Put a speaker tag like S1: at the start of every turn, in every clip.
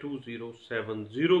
S1: 2070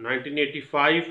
S1: 1985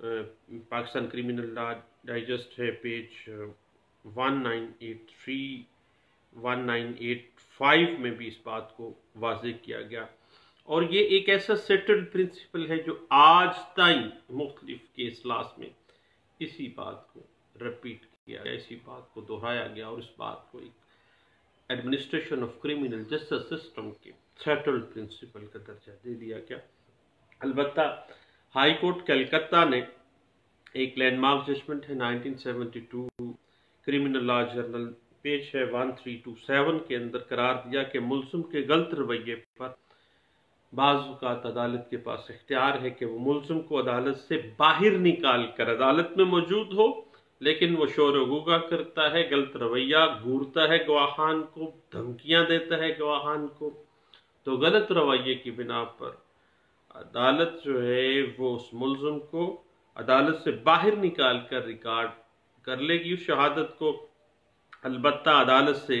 S1: Pakistan criminal law digest ہے، page 1983 1985 میں بھی اس بات کو واضح کیا گیا، اور یہ ایک ایسا سیٹلڈ پرنسپل ہے جو آج تائیں مختلف کیس لاس میں اسی بات کو رپیٹ کیا گیا، اسی بات کو دہرایا گیا، اور اس بات کو ایک administration of criminal justice system کے سیٹلڈ پرنسپل کا درجہ دے دیا گیا۔ البتہ ہائی کورٹ کلکتہ نے ایک لینڈ مارک ججمنٹ ہے 1972 کرمنل لا جرنل پیج ہے 1327 کے اندر قرار دیا کہ ملزم کے غلط رویے پر بعض اوقات عدالت کے پاس اختیار ہے کہ وہ ملزم کو عدالت سے باہر نکال کر عدالت میں موجود ہو، لیکن وہ شور و غوغا کرتا ہے، غلط رویہ گھورتا ہے گواہان کو، دھمکیاں دیتا ہے گواہان کو، تو غلط رویے کی بنا پر عدالت جو ہے وہ اس ملزم کو عدالت سے باہر نکال کر ریکارڈ کر لے گی اس شہادت کو۔ البتہ عدالت سے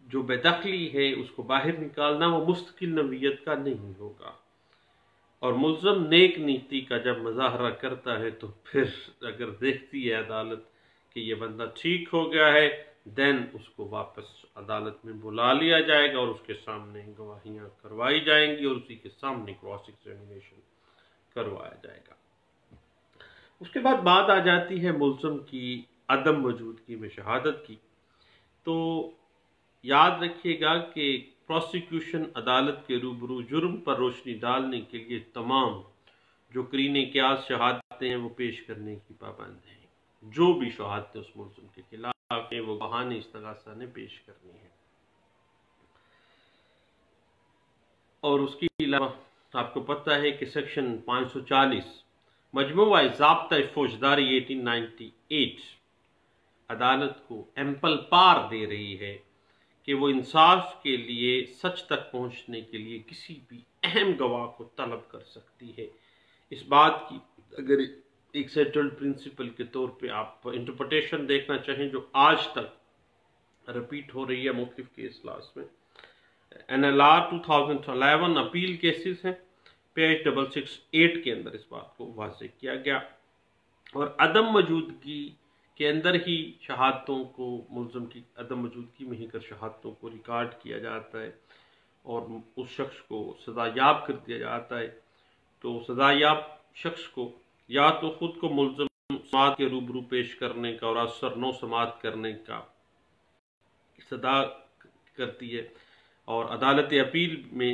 S1: جو بے دخلی ہے اس کو باہر نکالنا وہ مستقل نوعیت کا نہیں ہوگا، اور ملزم نیک نیتی کا جب مظاہرہ کرتا ہے تو پھر اگر دیکھتی ہے عدالت کہ یہ بندہ ٹھیک ہو گیا ہے، دین اس کو واپس عدالت میں بلا لیا جائے گا اور اس کے سامنے گواہیاں کروائی جائیں گی اور اسی کے سامنے کراس ایگزامینیشن کروایا جائے گا۔ اس کے بعد بات آ جاتی ہے ملزم کی عدم موجودگی میں شہادت کی۔ تو یاد رکھیے گا کہ پروسیکیوشن عدالت کے روبرو جرم پر روشنی ڈالنے کے لیے تمام جو قرین قیاس شہادتیں ہیں وہ پیش کرنے کی پابند ہیں، جو بھی شہادتیں اس ملزم کے خلاف ہیں وہ گواہان استغاثہ نے پیش کرنی ہے۔ اور اس کے علاوہ آپ کو پتہ ہے کہ سیکشن 540 مجموعہ ضابطہ فوجداری 1898 عدالت کو ایمپل پار دے رہی ہے کہ وہ انصاف کے لیے سچ تک پہنچنے کے لیے کسی بھی اہم گواہ کو طلب کر سکتی ہے۔ اس بات کی اگر ایک سیٹلڈ پرنسپل کے طور پہ آپ انٹرپریٹیشن دیکھنا چاہیں جو آج تک رپیٹ ہو رہی ہے مختلف کیس لاس میں، NLR 2011 اپیل کیسز ہیں، پیج 668 کے اندر اس بات کو واضح کیا گیا، اور عدم موجودگی کے اندر ہی شہادتوں کو ملزم کی عدم موجودگی میں ہی کر شہادتوں کو ریکارڈ کیا جاتا ہے اور اس شخص کو سزا یاب کر دیا جاتا ہے۔ تو سزا یاب شخص کو یا تو خود کو ملزم سماعت کے روبرو پیش کرنے کا اور اثر نو سماعت کرنے کا صدا کرتی ہے، اور عدالت اپیل میں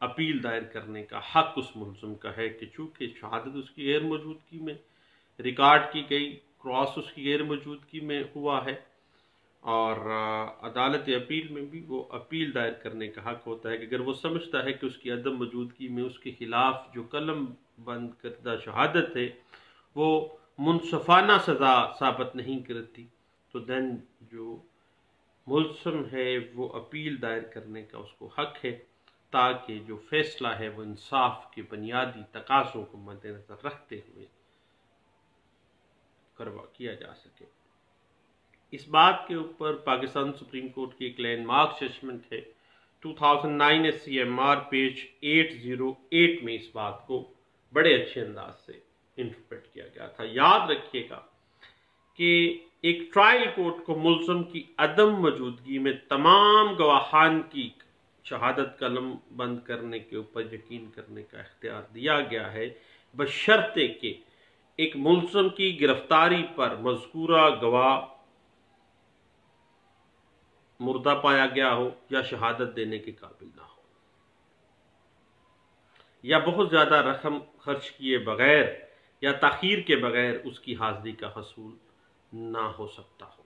S1: اپیل دائر کرنے کا حق اس ملزم کا ہے کہ چونکہ شہادت اس کی غیر موجودگی میں ریکارڈ کی گئی، کراس اس کی غیر موجودگی میں ہوا ہے، اور عدالت اپیل میں بھی وہ اپیل دائر کرنے کا حق ہوتا ہے کہ اگر وہ سمجھتا ہے کہ اس کی عدم موجودگی میں اس کے خلاف جو قلم بند کردہ شہادت ہے وہ منصفانہ سزا ثابت نہیں کرتی، تو دین جو ملزم ہے وہ اپیل دائر کرنے کا اس کو حق ہے، تاکہ جو فیصلہ ہے وہ انصاف کے بنیادی تقاضوں کو مد نظر رکھتے ہوئے کیا جا سکے۔ اس بات کے اوپر پاکستان سپریم کورٹ کی ایک لینڈ مارک ججمنٹ ہے 2009 SCMR پیج 808 میں اس بات کو بڑے اچھے انداز سے انٹرپریٹ کیا گیا تھا۔ یاد رکھیے گا کہ ایک ٹرائل کورٹ کو ملزم کی عدم موجودگی میں تمام گواہان کی شہادت قلم بند کرنے کے اوپر یقین کرنے کا اختیار دیا گیا ہے، بشرطے کہ ایک ملزم کی گرفتاری پر مذکورہ گواہ مردہ پایا گیا ہو یا شہادت دینے کے قابل نہ ہو، یا بہت زیادہ رقم خرچ کیے بغیر یا تاخیر کے بغیر اس کی حاضری کا حصول نہ ہو سکتا ہو۔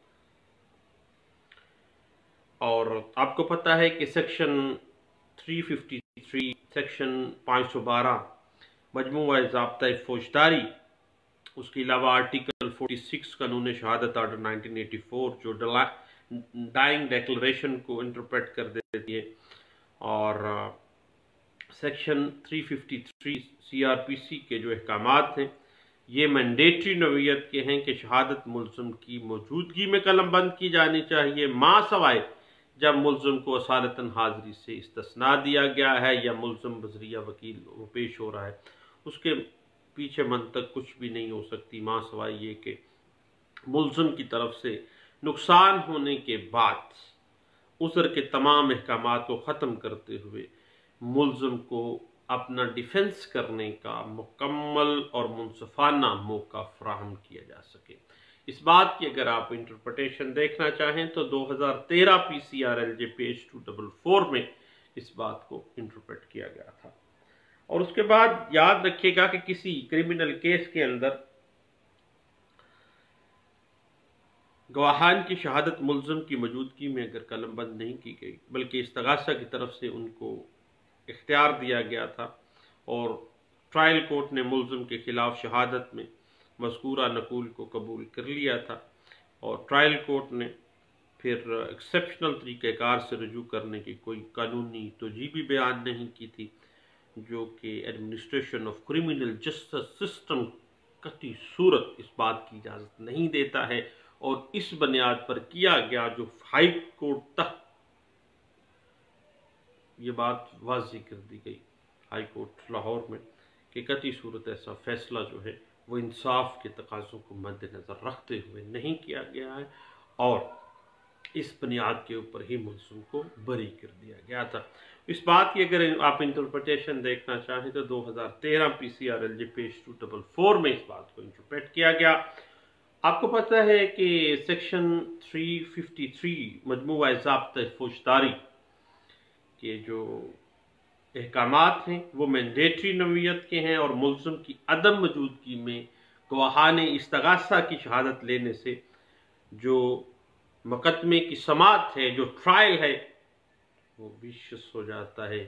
S1: اور آپ کو پتہ ہے کہ سیکشن 353 سیکشن 512 مجموعہ ضابطہ فوجداری، اس کے علاوہ آرٹیکل 46 قانون شہادت آرڈر 1984 جو ڈائنگ ڈیکلریشن کو انٹرپریٹ کر دیتی ہے، اور سیکشن 353 CRPC کے جو احکامات ہیں یہ مینڈیٹری نوعیت کے ہیں کہ شہادت ملزم کی موجودگی میں قلم بند کی جانی چاہیے، ما سوائے جب ملزم کو اصالتاً حاضری سے استثناء دیا گیا ہے یا ملزم بذریعہ وکیل وہ پیش ہو رہا ہے۔ اس کے پیچھے منطق کچھ بھی نہیں ہو سکتی ماں سوائے یہ کہ ملزم کی طرف سے نقصان ہونے کے بعد عذر کے تمام احکامات کو ختم کرتے ہوئے ملزم کو اپنا ڈیفنس کرنے کا مکمل اور منصفانہ موقع فراہم کیا جا سکے۔ اس بات کی اگر آپ انٹرپریٹیشن دیکھنا چاہیں تو 2013 PCRLJ پیج 244 میں اس بات کو انٹرپریٹ کیا گیا تھا۔ اور اس کے بعد یاد رکھیے گا کہ کسی کرمنل کیس کے اندر گواہان کی شہادت ملزم کی موجودگی میں اگر قلم بند نہیں کی گئی بلکہ استغاثہ کی طرف سے ان کو اختیار دیا گیا تھا اور ٹرائل کورٹ نے ملزم کے خلاف شہادت میں مذکورہ نقول کو قبول کر لیا تھا، اور ٹرائل کورٹ نے پھر ایکسیپشنل طریقہ کار سے رجوع کرنے کی کوئی قانونی توجیہ بھی بیان نہیں کی تھی، جو کہ administration of criminal justice system قطعی صورت اس بات کی اجازت نہیں دیتا ہے، اور اس بنیاد پر کیا گیا جو ہائی کورٹ تک یہ بات واضح کر دی گئی ہائی کورٹ لاہور میں کہ قطعی صورت ایسا فیصلہ جو ہے وہ انصاف کے تقاضوں کو مد نظر رکھتے ہوئے نہیں کیا گیا ہے، اور اس بنیاد کے اوپر ہی ملزم کو بری کر دیا گیا تھا۔ اس بات کی اگر آپ انٹرپریٹیشن دیکھنا چاہیں تو 2013 PCRLJ پیج 244 میں اس بات کو انٹرپریٹ کیا گیا۔ آپ کو پتہ ہے کہ سیکشن 353 مجموعہ ضابطہ فوجداری کے جو احکامات ہیں وہ مینڈیٹری نوعیت کے ہیں، اور ملزم کی عدم موجودگی میں گواہان استغاثہ کی شہادت لینے سے جو مقدمے کی سماعت ہے، جو ٹرائل ہے، وہ ویشس ہو جاتا ہے،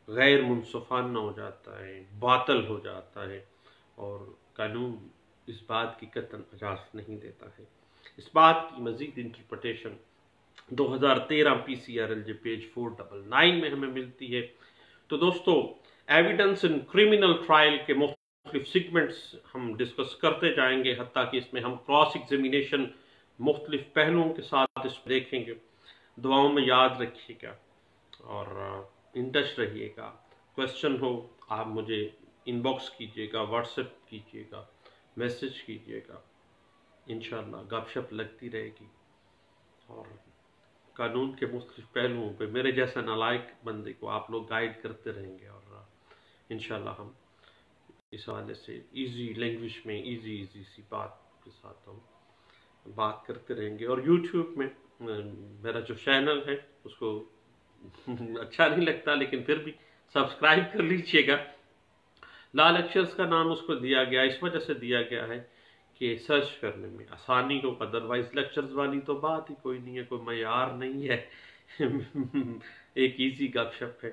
S1: غیر منصفانہ ہو جاتا ہے، باطل ہو جاتا ہے، اور قانون اس بات کی قطعاً اجازت نہیں دیتا ہے۔ اس بات کی مزید انٹرپریٹیشن 2013 PCRLJ پیج 499 میں ہمیں ملتی ہے۔ تو دوستو، ایویڈنس ان کرمنل ٹرائل کے مختلف سیگمنٹس ہم ڈسکس کرتے جائیں گے، حتیٰ کہ اس میں ہم کراس ایگزامینیشن مختلف پہلوؤں کے ساتھ اس میں دیکھیں گے۔ دعاؤں میں یاد رکھیے گا اور ان ٹچ رہیے گا۔ کوشچن ہو آپ مجھے ان باکس کیجیے گا، واٹس ایپ کیجیے گا، میسج کیجیے گا، انشاءاللہ گپ شپ لگتی رہے گی، اور قانون کے مختلف پہلوؤں پہ میرے جیسا نالائق بندے کو آپ لوگ گائیڈ کرتے رہیں گے، اور انشاءاللہ ہم اس حوالے سے ایزی لینگویج میں ایزی سی بات کے ساتھ ہم بات کرتے رہیں گے۔ اور یوٹیوب میں میرا جو چینل ہے اس کو اچھا نہیں لگتا لیکن پھر بھی سبسکرائب کر لیجئے گا۔ لا لیکچرز کا نام اس کو دیا گیا اس وجہ سے دیا گیا ہے کہ سرچ کرنے میں آسانی ہو، ادروائز لیکچرز والی تو بات ہی کوئی نہیں ہے، کوئی معیار نہیں ہے، ایک ایزی گپ شپ ہے،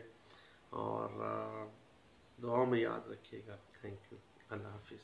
S1: اور دعاؤں میں یاد رکھیے گا۔ تھینک یو، اللہ حافظ۔